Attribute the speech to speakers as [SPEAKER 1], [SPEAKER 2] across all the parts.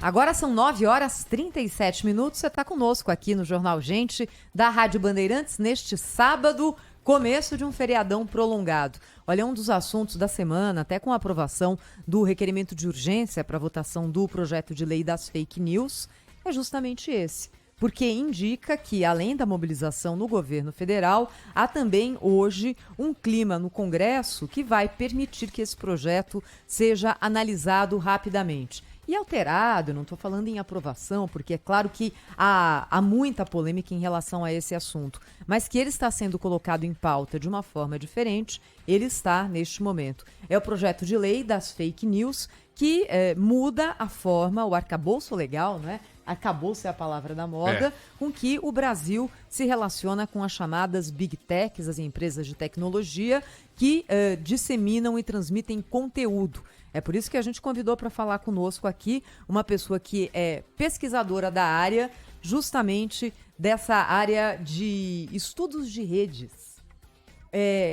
[SPEAKER 1] Agora são 9h37. Você está conosco aqui no Jornal Gente, da Rádio Bandeirantes, neste sábado, começo de um feriadão prolongado. Olha, um dos assuntos da semana, até com a aprovação do requerimento de urgência para votação do projeto de lei das fake news, é justamente esse. Porque indica que, além da mobilização no governo federal, há também hoje um clima no Congresso que vai permitir que esse projeto seja analisado rapidamente. E alterado, eu não estou falando em aprovação, porque é claro que há muita polêmica em relação a esse assunto, mas que ele está sendo colocado em pauta de uma forma diferente, ele está neste momento. É o projeto de lei das fake news que muda a forma, o arcabouço legal, não é? Arcabouço é a palavra da moda, com que o Brasil se relaciona com as chamadas Big Techs, as empresas de tecnologia que disseminam e transmitem conteúdo. É por isso que a gente convidou para falar conosco aqui uma pessoa que é pesquisadora da área, justamente dessa área de estudos de redes.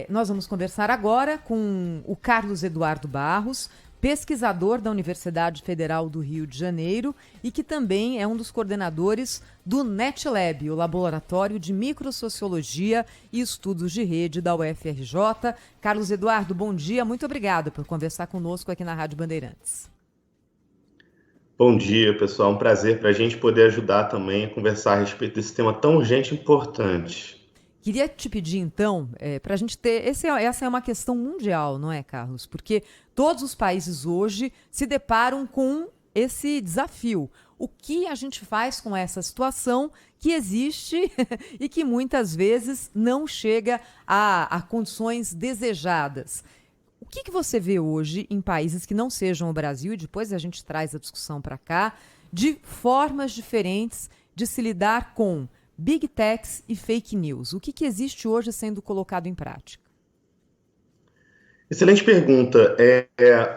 [SPEAKER 1] Nós vamos conversar agora com o Carlos Eduardo Barros, pesquisador da Universidade Federal do Rio de Janeiro e que também é um dos coordenadores do NetLab, o Laboratório de Microsociologia e Estudos de Rede da UFRJ. Carlos Eduardo, bom dia, muito obrigada por conversar conosco aqui na Rádio Bandeirantes.
[SPEAKER 2] Bom dia, pessoal, um prazer para a gente poder ajudar também a conversar a respeito desse tema tão urgente e importante.
[SPEAKER 1] Queria te pedir, então, para a gente ter... Essa é uma questão mundial, não é, Carlos? Porque todos os países hoje se deparam com esse desafio. O que a gente faz com essa situação que existe e que muitas vezes não chega a condições desejadas? O que você vê hoje em países que não sejam o Brasil, e depois a gente traz a discussão para cá, de formas diferentes de se lidar com Big Techs e fake news? O que existe hoje sendo colocado em prática?
[SPEAKER 2] Excelente pergunta.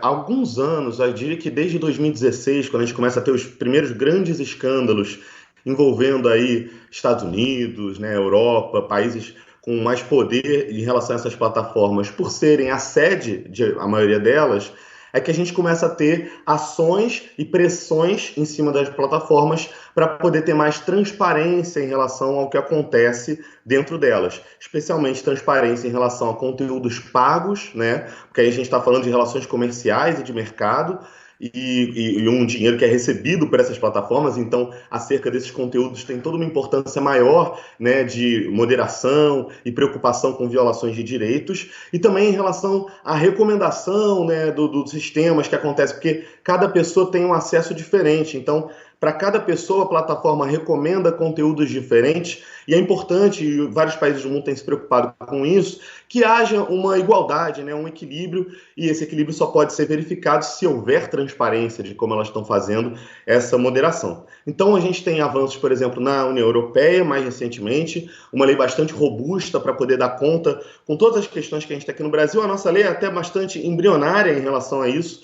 [SPEAKER 2] Há alguns anos, eu diria que desde 2016, quando a gente começa a ter os primeiros grandes escândalos envolvendo aí Estados Unidos, né, Europa, países com mais poder em relação a essas plataformas, por serem a sede a maioria delas, é que a gente começa a ter ações e pressões em cima das plataformas para poder ter mais transparência em relação ao que acontece dentro delas. Especialmente transparência em relação a conteúdos pagos, né? Porque aí a gente está falando de relações comerciais e de mercado, e um dinheiro que é recebido por essas plataformas, então acerca desses conteúdos tem toda uma importância maior, né, de moderação e preocupação com violações de direitos, e também em relação à recomendação, né, dos sistemas que acontece, porque cada pessoa tem um acesso diferente, então para cada pessoa a plataforma recomenda conteúdos diferentes, e é importante, e vários países do mundo têm se preocupado com isso, que haja uma igualdade, né, um equilíbrio, e esse equilíbrio só pode ser verificado se houver transparência de como elas estão fazendo essa moderação. Então a gente tem avanços, por exemplo, na União Europeia, mais recentemente, uma lei bastante robusta para poder dar conta com todas as questões que a gente tem aqui no Brasil. A nossa lei é até bastante embrionária em relação a isso,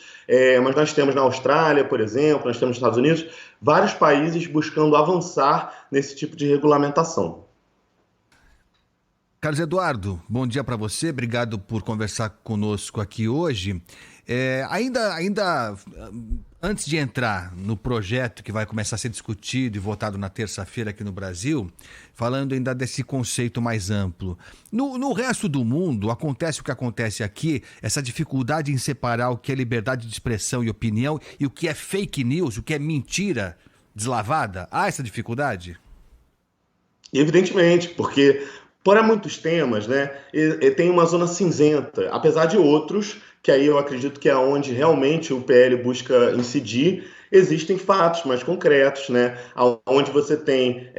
[SPEAKER 2] mas nós temos na Austrália, por exemplo, nós temos nos Estados Unidos, vários países buscando avançar nesse tipo de regulamentação.
[SPEAKER 3] Carlos Eduardo, bom dia para você, obrigado por conversar conosco aqui hoje. Ainda antes de entrar no projeto que vai começar a ser discutido e votado na terça-feira aqui no Brasil, falando ainda desse conceito mais amplo, no resto do mundo acontece o que acontece aqui, essa dificuldade em separar o que é liberdade de expressão e opinião e o que é fake news, o que é mentira deslavada? Há essa dificuldade?
[SPEAKER 2] Evidentemente, porque para muitos temas, né, tem uma zona cinzenta, apesar de outros, que aí eu acredito que é onde realmente o PL busca incidir, existem fatos mais concretos, né, onde você tem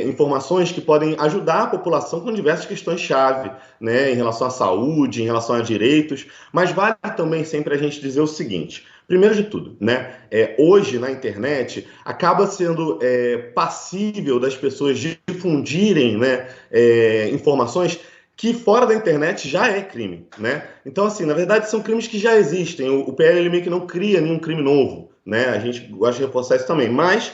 [SPEAKER 2] informações que podem ajudar a população com diversas questões-chave, né, em relação à saúde, em relação a direitos, mas vale também sempre a gente dizer o seguinte: primeiro de tudo, né, hoje na internet acaba sendo passível das pessoas difundirem, né, informações que fora da internet já é crime, né? Então, assim, na verdade são crimes que já existem. O PL ele meio que não cria nenhum crime novo, né? A gente gosta de reforçar isso também, mas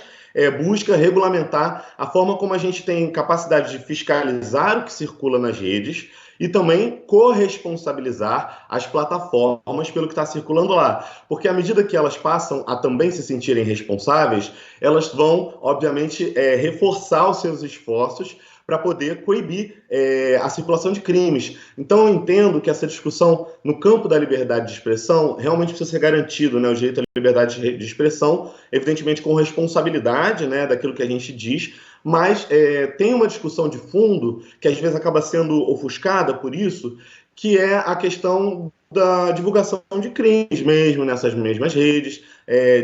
[SPEAKER 2] busca regulamentar a forma como a gente tem capacidade de fiscalizar o que circula nas redes e também corresponsabilizar as plataformas pelo que está circulando lá. Porque à medida que elas passam a também se sentirem responsáveis, elas vão, obviamente, reforçar os seus esforços para poder coibir a circulação de crimes. Então, eu entendo que essa discussão no campo da liberdade de expressão realmente precisa ser garantido, né, o direito à liberdade de expressão, evidentemente com responsabilidade, né, daquilo que a gente diz, mas tem uma discussão de fundo que às vezes acaba sendo ofuscada por isso, que é a questão da divulgação de crimes mesmo nessas mesmas redes,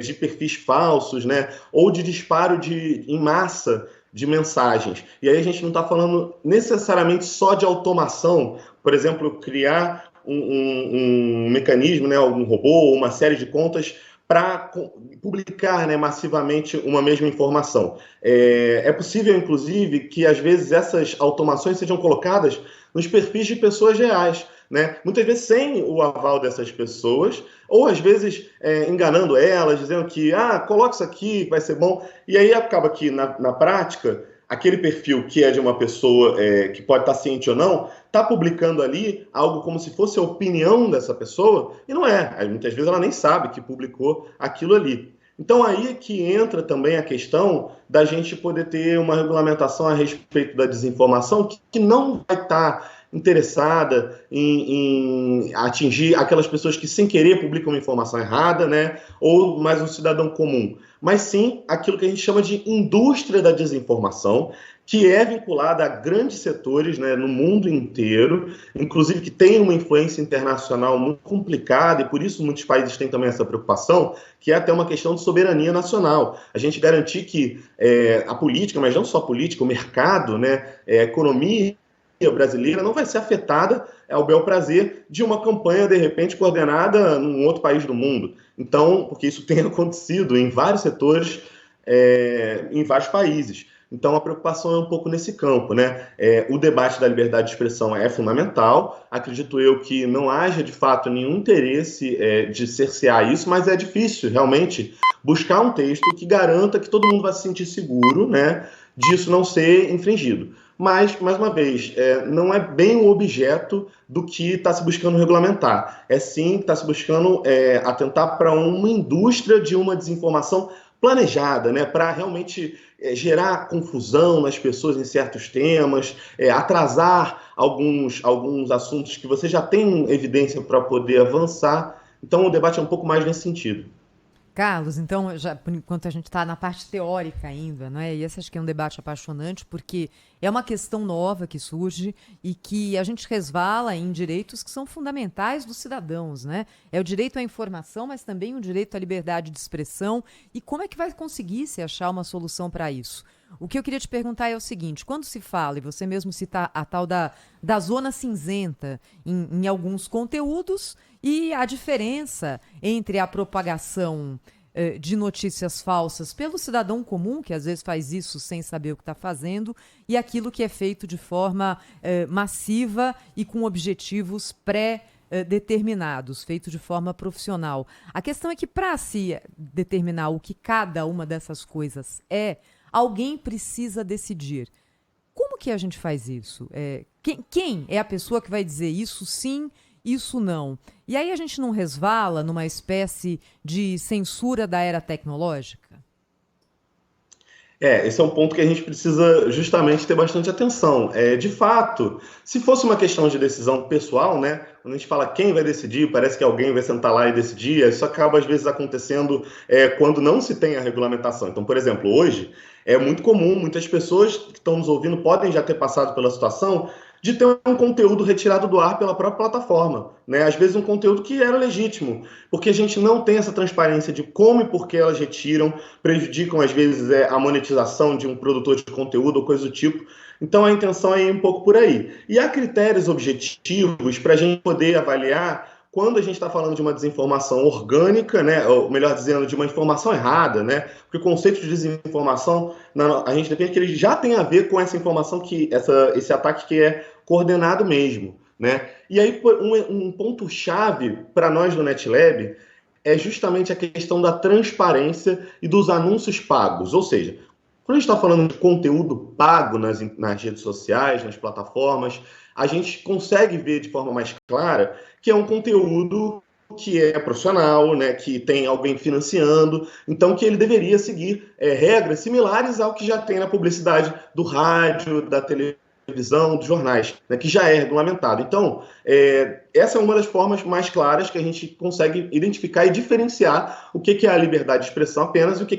[SPEAKER 2] de perfis falsos, né, ou de disparo em massa de mensagens. E aí a gente não está falando necessariamente só de automação, por exemplo, criar um mecanismo, né, um robô, uma série de contas para publicar, né, massivamente uma mesma informação. É possível, inclusive, que às vezes essas automações sejam colocadas nos perfis de pessoas reais, né? Muitas vezes sem o aval dessas pessoas, ou às vezes enganando elas, dizendo que coloca isso aqui, vai ser bom. E aí acaba que, na prática, aquele perfil que é de uma pessoa que pode estar ciente ou não, está publicando ali algo como se fosse a opinião dessa pessoa, e não é. Muitas vezes ela nem sabe que publicou aquilo ali. Então aí é que entra também a questão da gente poder ter uma regulamentação a respeito da desinformação que não vai estar interessada em atingir aquelas pessoas que sem querer publicam uma informação errada, né? Ou mais um cidadão comum, mas sim aquilo que a gente chama de indústria da desinformação, que é vinculada a grandes setores, né, no mundo inteiro, inclusive que tem uma influência internacional muito complicada, e por isso muitos países têm também essa preocupação, que é até uma questão de soberania nacional. A gente garantir que a política, mas não só a política, o mercado, né, a economia brasileira não vai ser afetada ao bel prazer de uma campanha, de repente, coordenada num outro país do mundo. Então, porque isso tem acontecido em vários setores, em vários países. Então, a preocupação é um pouco nesse campo, né? O debate da liberdade de expressão é fundamental. Acredito eu que não haja, de fato, nenhum interesse de cercear isso, mas é difícil, realmente, buscar um texto que garanta que todo mundo vai se sentir seguro, né, disso não ser infringido. Mas, mais uma vez, não é bem o objeto do que está se buscando regulamentar. É sim que está se buscando atentar para uma indústria de uma desinformação planejada, né, para realmente gerar confusão nas pessoas em certos temas, atrasar alguns assuntos que você já tem evidência para poder avançar. Então, o debate é um pouco mais nesse sentido.
[SPEAKER 1] Carlos, então, já, por enquanto a gente está na parte teórica ainda, não é? E esse acho que é um debate apaixonante, porque é uma questão nova que surge e que a gente resvala em direitos que são fundamentais dos cidadãos, né? É o direito à informação, mas também o direito à liberdade de expressão. E como é que vai conseguir se achar uma solução para isso? O que eu queria te perguntar é o seguinte: quando se fala, e você mesmo cita a tal da zona cinzenta em alguns conteúdos, e a diferença entre a propagação de notícias falsas pelo cidadão comum, que às vezes faz isso sem saber o que está fazendo, e aquilo que é feito de forma massiva e com objetivos pré-determinados, feito de forma profissional. A questão é que, para se determinar o que cada uma dessas coisas alguém precisa decidir. Como que a gente faz isso? Quem é a pessoa que vai dizer isso sim, isso não? E aí a gente não resvala numa espécie de censura da era tecnológica?
[SPEAKER 2] Esse é um ponto que a gente precisa justamente ter bastante atenção. De fato, se fosse uma questão de decisão pessoal, né, quando a gente fala quem vai decidir, parece que alguém vai sentar lá e decidir, isso acaba às vezes acontecendo quando não se tem a regulamentação. Então, por exemplo, hoje é muito comum, muitas pessoas que estão nos ouvindo podem já ter passado pela situação de ter um conteúdo retirado do ar pela própria plataforma, né? Às vezes um conteúdo que era legítimo, porque a gente não tem essa transparência de como e por que elas retiram, prejudicam às vezes a monetização de um produtor de conteúdo ou coisa do tipo. Então a intenção é ir um pouco por aí. E há critérios objetivos para a gente poder avaliar quando a gente está falando de uma desinformação orgânica, né, ou melhor dizendo, de uma informação errada, né, porque o conceito de desinformação, a gente depende que ele já tem a ver com essa informação, esse ataque que é coordenado mesmo, né. E aí um ponto-chave para nós do NetLab é justamente a questão da transparência e dos anúncios pagos, ou seja, quando a gente está falando de conteúdo pago nas redes sociais, nas plataformas, a gente consegue ver de forma mais clara que é um conteúdo que é profissional, né, que tem alguém financiando, então que ele deveria seguir regras similares ao que já tem na publicidade do rádio, da televisão, dos jornais, né, que já é regulamentado. Então, essa é uma das formas mais claras que a gente consegue identificar e diferenciar o que é a liberdade de expressão apenas e o que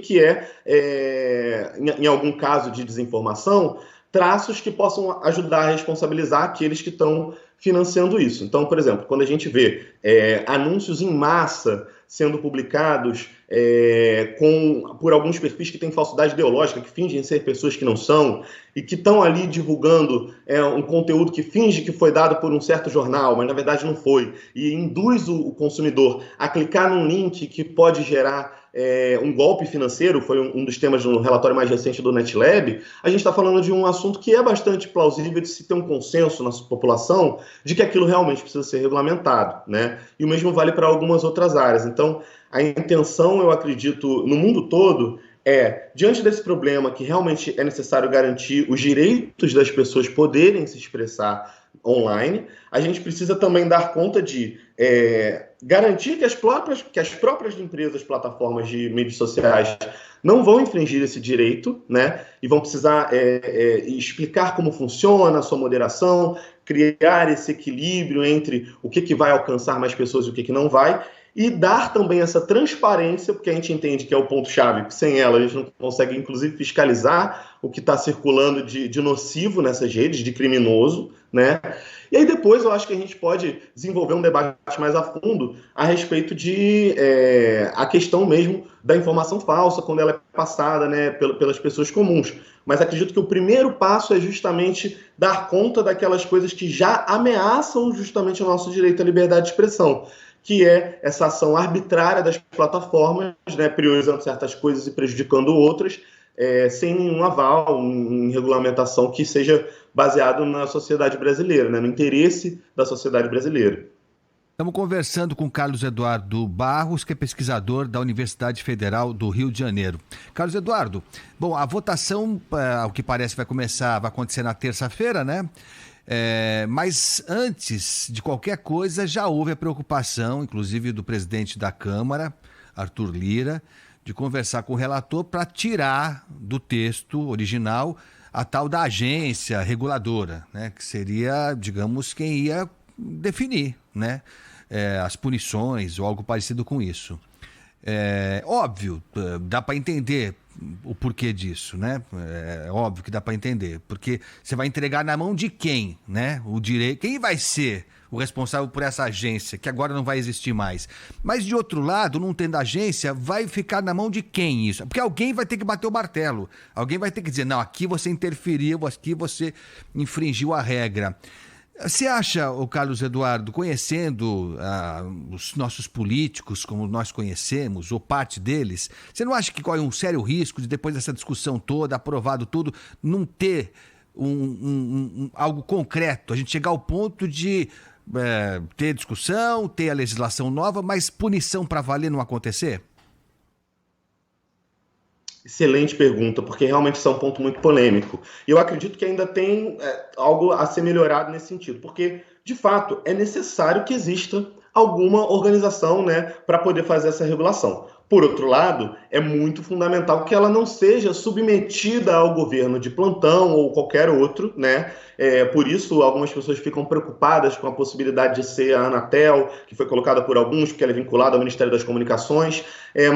[SPEAKER 2] em algum caso de desinformação, traços que possam ajudar a responsabilizar aqueles que estão financiando isso. Então, por exemplo, quando a gente vê anúncios em massa sendo publicados por alguns perfis que têm falsidade ideológica, que fingem ser pessoas que não são, e que estão ali divulgando um conteúdo que finge que foi dado por um certo jornal, mas na verdade não foi, e induz o consumidor a clicar num link que pode gerar um golpe financeiro, foi um dos temas do relatório mais recente do NetLab, a gente está falando de um assunto que é bastante plausível de se ter um consenso na população de que aquilo realmente precisa ser regulamentado, né? E o mesmo vale para algumas outras áreas. Então, a intenção, eu acredito, no mundo todo, diante desse problema que realmente é necessário garantir os direitos das pessoas poderem se expressar online, a gente precisa também dar conta de garantir que as próprias empresas, plataformas de mídias sociais não vão infringir esse direito, né? E vão precisar explicar como funciona a sua moderação, criar esse equilíbrio entre o que vai alcançar mais pessoas e o que não vai, e dar também essa transparência, porque a gente entende que é o ponto-chave, que sem ela a gente não consegue, inclusive, fiscalizar o que está circulando de nocivo nessas redes, de criminoso, né? E aí depois eu acho que a gente pode desenvolver um debate mais a fundo a respeito de a questão mesmo da informação falsa, quando ela é passada, né, pelas pessoas comuns. Mas acredito que o primeiro passo é justamente dar conta daquelas coisas que já ameaçam justamente o nosso direito à liberdade de expressão, que é essa ação arbitrária das plataformas, né, priorizando certas coisas e prejudicando outras, sem nenhum aval, em regulamentação que seja baseado na sociedade brasileira, né, no interesse da sociedade brasileira.
[SPEAKER 3] Estamos conversando com Carlos Eduardo Barros, que é pesquisador da Universidade Federal do Rio de Janeiro. Carlos Eduardo, bom, a votação, ao que parece, vai acontecer na terça-feira, né? Mas antes de qualquer coisa, já houve a preocupação, inclusive do presidente da Câmara, Arthur Lira, de conversar com o relator para tirar do texto original a tal da agência reguladora, né, que seria, digamos, quem ia definir, né, as punições ou algo parecido com isso. Óbvio, dá para entender o porquê disso, né? É óbvio que dá para entender, porque você vai entregar na mão de quem, né? O direito, quem vai ser o responsável por essa agência, que agora não vai existir mais. Mas, de outro lado, não tendo agência, vai ficar na mão de quem isso? Porque alguém vai ter que bater o martelo. Alguém vai ter que dizer, não, aqui você interferiu, aqui você infringiu a regra. Você acha, o Carlos Eduardo, conhecendo os nossos políticos, como nós conhecemos, ou parte deles, você não acha que corre um sério risco de, depois dessa discussão toda, aprovado tudo, não ter algo concreto? A gente chegar ao ponto de ter discussão, ter a legislação nova, mas punição para valer não acontecer?
[SPEAKER 2] Excelente pergunta, porque realmente isso é um ponto muito polêmico. E eu acredito que ainda tem algo a ser melhorado nesse sentido, porque, de fato, é necessário que exista alguma organização, né, para poder fazer essa regulação. Por outro lado, é muito fundamental que ela não seja submetida ao governo de plantão ou qualquer outro, né? Por isso, algumas pessoas ficam preocupadas com a possibilidade de ser a Anatel, que foi colocada por alguns, porque ela é vinculada ao Ministério das Comunicações,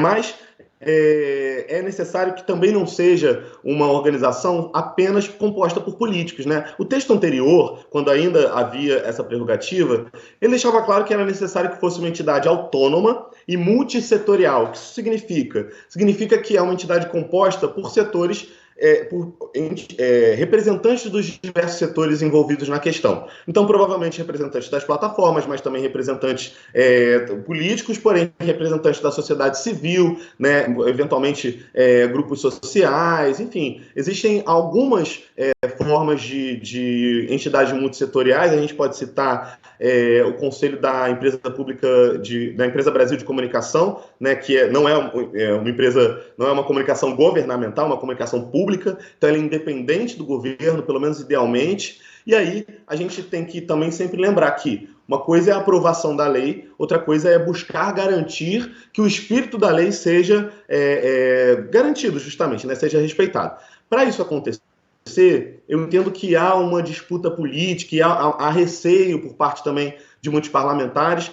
[SPEAKER 2] mas é necessário que também não seja uma organização apenas composta por políticos, né? O texto anterior, quando ainda havia essa prerrogativa, ele deixava claro que era necessário que fosse uma entidade autônoma e multissetorial. O que isso significa? Significa que é uma entidade composta por setores, por representantes dos diversos setores envolvidos na questão. Então, provavelmente representantes das plataformas, mas também representantes políticos, porém representantes da sociedade civil, né, eventualmente grupos sociais, enfim. Existem algumas formas de entidades multissetoriais. A gente pode citar o Conselho da Empresa Pública da Empresa Brasil de Comunicação, né, que não é uma empresa, não é uma comunicação governamental, uma comunicação pública, então ela é independente do governo, pelo menos idealmente, E aí a gente tem que também sempre lembrar que uma coisa é a aprovação da lei, outra coisa é buscar garantir que o espírito da lei seja garantido, justamente, né, seja respeitado. Para isso acontecer, eu entendo que há uma disputa política e há receio por parte também de muitos parlamentares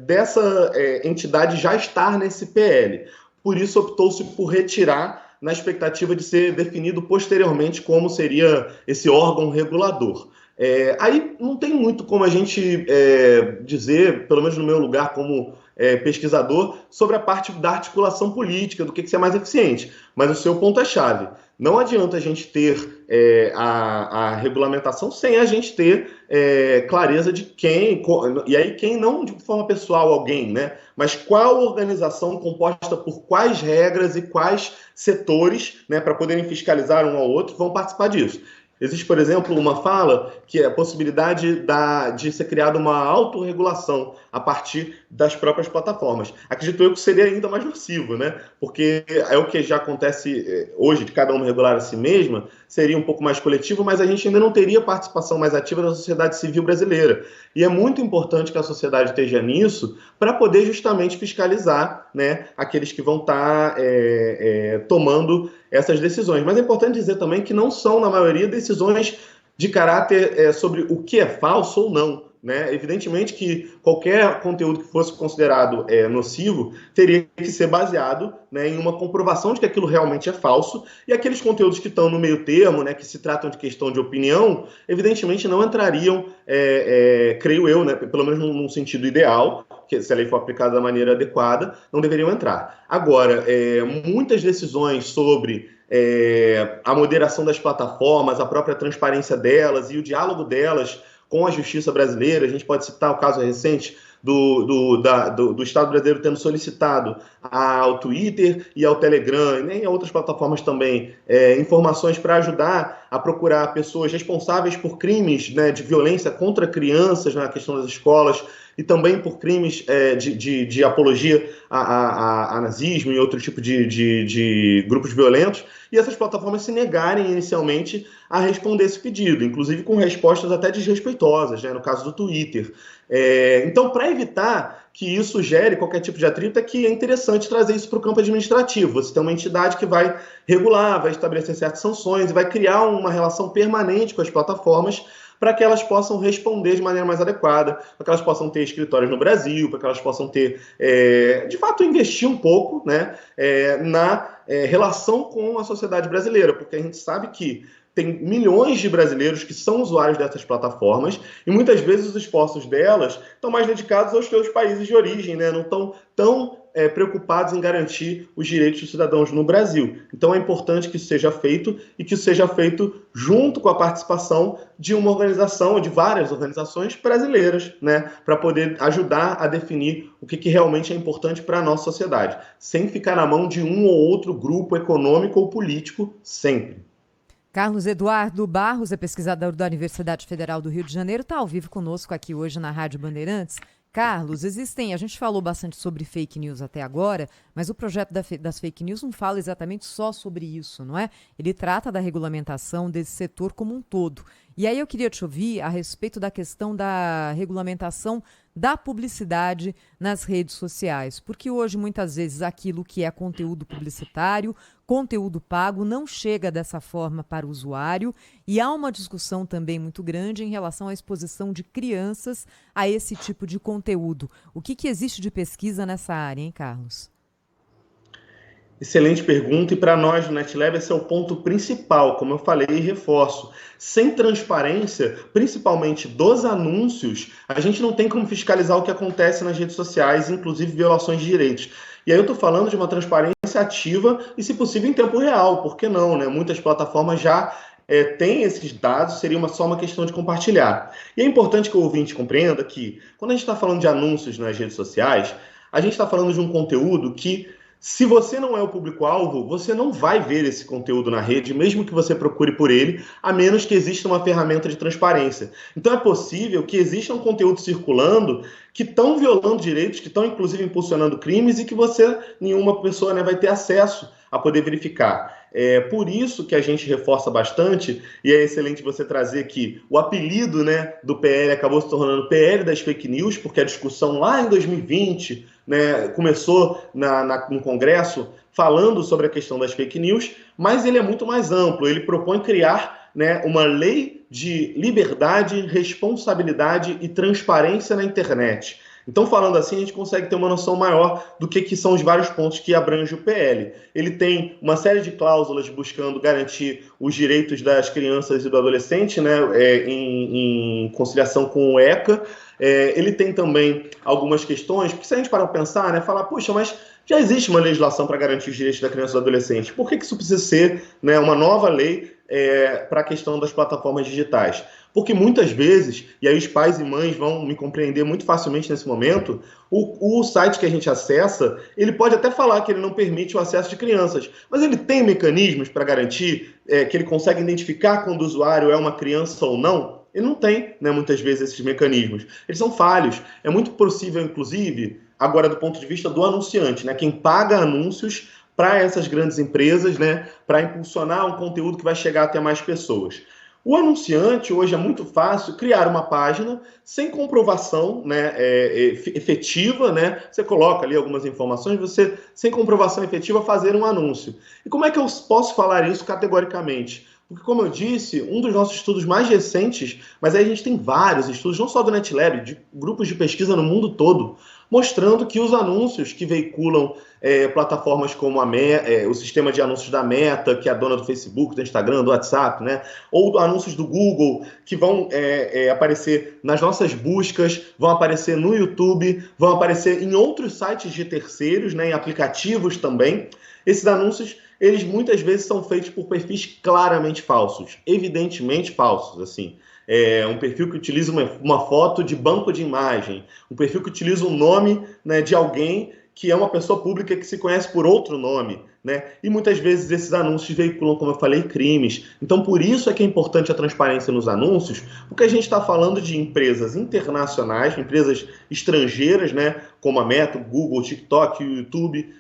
[SPEAKER 2] dessa entidade já estar nesse PL. Por isso optou-se por retirar, na expectativa de ser definido posteriormente como seria esse órgão regulador. Aí não tem muito como a gente dizer, pelo menos no meu lugar como pesquisador, sobre a parte da articulação política, do que é mais eficiente. Mas o seu ponto é chave. Não adianta a gente ter a regulamentação sem a gente ter clareza de quem, e aí quem não de forma pessoal, alguém, né? Mas qual organização composta por quais regras e quais setores, né, para poderem fiscalizar um ao outro, vão participar disso. Existe, por exemplo, uma fala que é a possibilidade de ser criada uma autorregulação a partir das próprias plataformas. Acredito eu que seria ainda mais nocivo, né? Porque é o que já acontece hoje, de cada uma regular a si mesma, seria um pouco mais coletivo, mas a gente ainda não teria participação mais ativa da sociedade civil brasileira. E é muito importante que a sociedade esteja nisso para poder justamente fiscalizar, né, aqueles que vão estar tomando essas decisões. Mas é importante dizer também que não são, na maioria, decisões de caráter sobre o que é falso ou não. Né? Evidentemente que qualquer conteúdo que fosse considerado nocivo teria que ser baseado, né, em uma comprovação de que aquilo realmente é falso, e aqueles conteúdos que estão no meio termo, né, que se tratam de questão de opinião, evidentemente não entrariam, creio eu, né, pelo menos num sentido ideal, que se a lei for aplicada da maneira adequada, não deveriam entrar. Agora, muitas decisões sobre a moderação das plataformas, a própria transparência delas e o diálogo delas com a justiça brasileira, a gente pode citar o caso recente do Estado brasileiro tendo solicitado ao Twitter e ao Telegram, e nem a outras plataformas também, informações para ajudar a procurar pessoas responsáveis por crimes, né, de violência contra crianças na questão das escolas, e também por crimes de apologia a nazismo e outro tipo de grupos violentos, e essas plataformas se negarem inicialmente a responder esse pedido, inclusive com respostas até desrespeitosas, né, no caso do Twitter. Então, para evitar que isso gere qualquer tipo de atrito, é que é interessante trazer isso para o campo administrativo. Você tem uma entidade que vai regular, vai estabelecer certas sanções e vai criar uma relação permanente com as plataformas para que elas possam responder de maneira mais adequada, para que elas possam ter escritórios no Brasil, para que elas possam ter, de fato, investir um pouco, né, na relação com a sociedade brasileira, porque a gente sabe que tem milhões de brasileiros que são usuários dessas plataformas e muitas vezes os esforços delas estão mais dedicados aos seus países de origem, né? Não estão tão preocupados em garantir os direitos dos cidadãos no Brasil. Então é importante que isso seja feito e que isso seja feito junto com a participação de uma organização, ou de várias organizações brasileiras, né? Para poder ajudar a definir o que realmente é importante para a nossa sociedade, sem ficar na mão de um ou outro grupo econômico ou político, sempre.
[SPEAKER 1] Carlos Eduardo Barros é pesquisador da Universidade Federal do Rio de Janeiro, está ao vivo conosco aqui hoje na Rádio Bandeirantes. Carlos, a gente falou bastante sobre fake news até agora, mas o projeto das fake news não fala exatamente só sobre isso, não é? Ele trata da regulamentação desse setor como um todo. E aí eu queria te ouvir a respeito da questão da regulamentação da publicidade nas redes sociais, porque hoje muitas vezes aquilo que é conteúdo publicitário, conteúdo pago, não chega dessa forma para o usuário, e há uma discussão também muito grande em relação à exposição de crianças a esse tipo de conteúdo. O que existe de pesquisa nessa área, hein, Carlos?
[SPEAKER 2] Excelente pergunta, e para nós do NetLab esse é o ponto principal, como eu falei e reforço. Sem transparência, principalmente dos anúncios, a gente não tem como fiscalizar o que acontece nas redes sociais, inclusive violações de direitos. E aí eu estou falando de uma transparência ativa e, se possível, em tempo real, por que não, né? Muitas plataformas já têm esses dados, seria só uma questão de compartilhar. E é importante que o ouvinte compreenda que, quando a gente está falando de anúncios nas redes sociais, a gente está falando de um conteúdo que, se você não é o público-alvo, você não vai ver esse conteúdo na rede, mesmo que você procure por ele, a menos que exista uma ferramenta de transparência. Então é possível que existam conteúdos circulando que estão violando direitos, que estão inclusive impulsionando crimes e que nenhuma pessoa, né, vai ter acesso a poder verificar. Por isso que a gente reforça bastante, e é excelente você trazer que o apelido, né, do PL acabou se tornando PL das fake news, porque a discussão lá em 2020, né, começou no Congresso falando sobre a questão das fake news, mas ele é muito mais amplo, ele propõe criar, né, uma lei de liberdade, responsabilidade e transparência na internet. Então, falando assim, a gente consegue ter uma noção maior do que são os vários pontos que abrange o PL. Ele tem uma série de cláusulas buscando garantir os direitos das crianças e do adolescente, né, em conciliação com o ECA. Ele tem também algumas questões, porque se a gente parar para pensar, né, falar, poxa, mas já existe uma legislação para garantir os direitos da criança e do adolescente. Por que isso precisa ser, né, uma nova lei para a questão das plataformas digitais? Porque muitas vezes, e aí os pais e mães vão me compreender muito facilmente nesse momento, o site que a gente acessa, ele pode até falar que ele não permite o acesso de crianças, mas ele tem mecanismos para garantir que ele consegue identificar quando o usuário é uma criança ou não? Ele não tem, né, muitas vezes, esses mecanismos. Eles são falhos. É muito possível, inclusive, agora do ponto de vista do anunciante, né, quem paga anúncios para essas grandes empresas, né, para impulsionar um conteúdo que vai chegar até mais pessoas. O anunciante, hoje é muito fácil criar uma página sem comprovação, né, efetiva, né? Você coloca ali algumas informações, você, sem comprovação efetiva, fazer um anúncio. E como é que eu posso falar isso categoricamente? Porque, como eu disse, um dos nossos estudos mais recentes, mas aí a gente tem vários estudos, não só do NetLab, de grupos de pesquisa no mundo todo, mostrando que os anúncios que veiculam plataformas como o sistema de anúncios da Meta, que é a dona do Facebook, do Instagram, do WhatsApp, né? Ou anúncios do Google, que vão aparecer nas nossas buscas, vão aparecer no YouTube, vão aparecer em outros sites de terceiros, né? Em aplicativos também. Esses anúncios, eles muitas vezes são feitos por perfis claramente falsos, evidentemente falsos, assim. Um perfil que utiliza uma foto de banco de imagem, um perfil que utiliza o nome, né, de alguém que é uma pessoa pública que se conhece por outro nome, né? E muitas vezes esses anúncios veiculam, como eu falei, crimes. Então, por isso é que é importante a transparência nos anúncios, porque a gente está falando de empresas internacionais, empresas estrangeiras, né, como a Meta, o Google, o TikTok, o YouTube,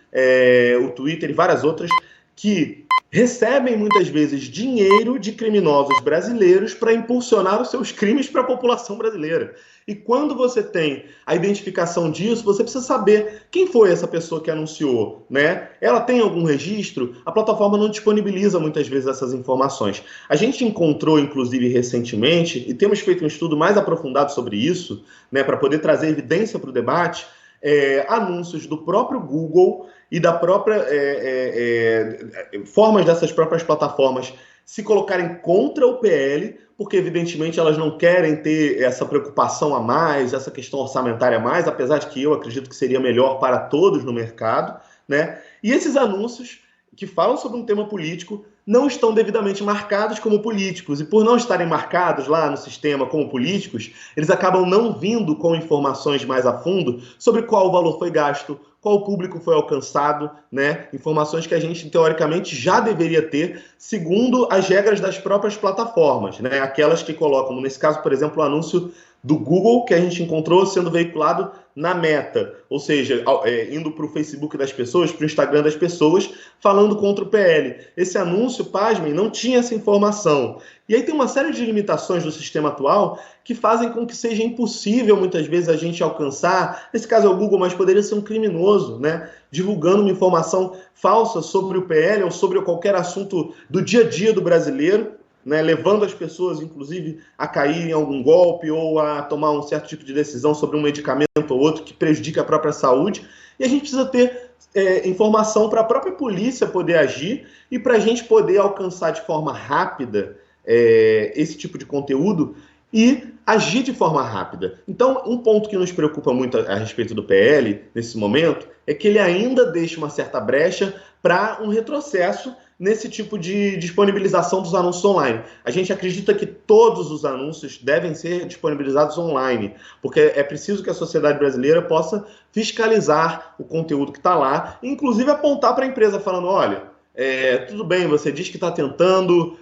[SPEAKER 2] o Twitter e várias outras, que recebem muitas vezes dinheiro de criminosos brasileiros para impulsionar os seus crimes para a população brasileira. E quando você tem a identificação disso, você precisa saber quem foi essa pessoa que anunciou, né? Ela tem algum registro? A plataforma não disponibiliza muitas vezes essas informações. A gente encontrou, inclusive, recentemente, e temos feito um estudo mais aprofundado sobre isso, né, para poder trazer evidência para o debate, anúncios do próprio Google e da própria formas dessas próprias plataformas se colocarem contra o PL, porque evidentemente elas não querem ter essa preocupação a mais, essa questão orçamentária a mais, apesar de que eu acredito que seria melhor para todos no mercado, né? E esses anúncios que falam sobre um tema político não estão devidamente marcados como políticos, e por não estarem marcados lá no sistema como políticos, eles acabam não vindo com informações mais a fundo sobre qual o valor foi gasto, qual público foi alcançado, né? Informações que a gente, teoricamente, já deveria ter, segundo as regras das próprias plataformas, né? Aquelas que colocam, nesse caso, por exemplo, o anúncio do Google, que a gente encontrou sendo veiculado na Meta, ou seja, indo para o Facebook das pessoas, para o Instagram das pessoas, falando contra o PL. Esse anúncio, pasmem, não tinha essa informação. E aí tem uma série de limitações do sistema atual que fazem com que seja impossível, muitas vezes, a gente alcançar, nesse caso é o Google, mas poderia ser um criminoso, né, divulgando uma informação falsa sobre o PL ou sobre qualquer assunto do dia a dia do brasileiro, né, levando as pessoas, inclusive, a cair em algum golpe ou a tomar um certo tipo de decisão sobre um medicamento ou outro que prejudique a própria saúde. E a gente precisa ter informação para a própria polícia poder agir e para a gente poder alcançar de forma rápida esse tipo de conteúdo e agir de forma rápida. Então, um ponto que nos preocupa muito a respeito do PL, nesse momento, é que ele ainda deixa uma certa brecha para um retrocesso nesse tipo de disponibilização dos anúncios online. A gente acredita que todos os anúncios devem ser disponibilizados online, porque é preciso que a sociedade brasileira possa fiscalizar o conteúdo que está lá, e inclusive apontar para a empresa falando, olha, tudo bem, você diz que está tentando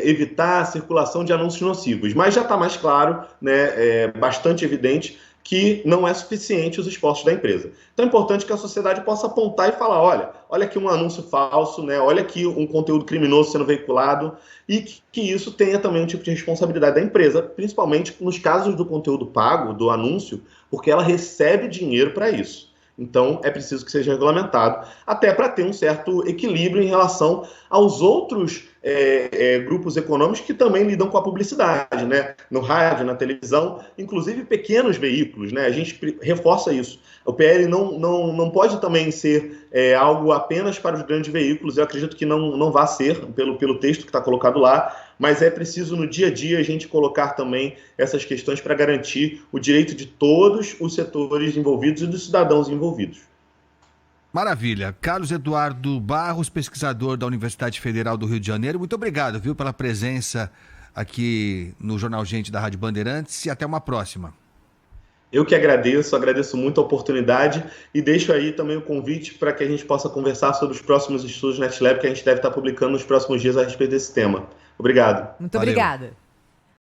[SPEAKER 2] evitar a circulação de anúncios nocivos, mas já está mais claro, né, bastante evidente, que não é suficiente os esforços da empresa. Então é importante que a sociedade possa apontar e falar, olha aqui um anúncio falso, né? Olha aqui um conteúdo criminoso sendo veiculado, e que isso tenha também um tipo de responsabilidade da empresa, principalmente nos casos do conteúdo pago, do anúncio, porque ela recebe dinheiro para isso. Então, é preciso que seja regulamentado, até para ter um certo equilíbrio em relação aos outros grupos econômicos que também lidam com a publicidade, né? No rádio, na televisão, inclusive pequenos veículos, né? A gente reforça isso. O PL não pode também ser algo apenas para os grandes veículos, eu acredito que não vai ser, pelo texto que está colocado lá, mas é preciso no dia a dia a gente colocar também essas questões para garantir o direito de todos os setores envolvidos e dos cidadãos envolvidos.
[SPEAKER 3] Maravilha. Carlos Eduardo Barros, pesquisador da Universidade Federal do Rio de Janeiro, muito obrigado, viu, pela presença aqui no Jornal Gente da Rádio Bandeirantes, e até uma próxima.
[SPEAKER 2] Eu que agradeço muito a oportunidade e deixo aí também o convite para que a gente possa conversar sobre os próximos estudos NetLab que a gente deve estar publicando nos próximos dias a respeito desse tema. Obrigado.
[SPEAKER 1] Muito obrigada.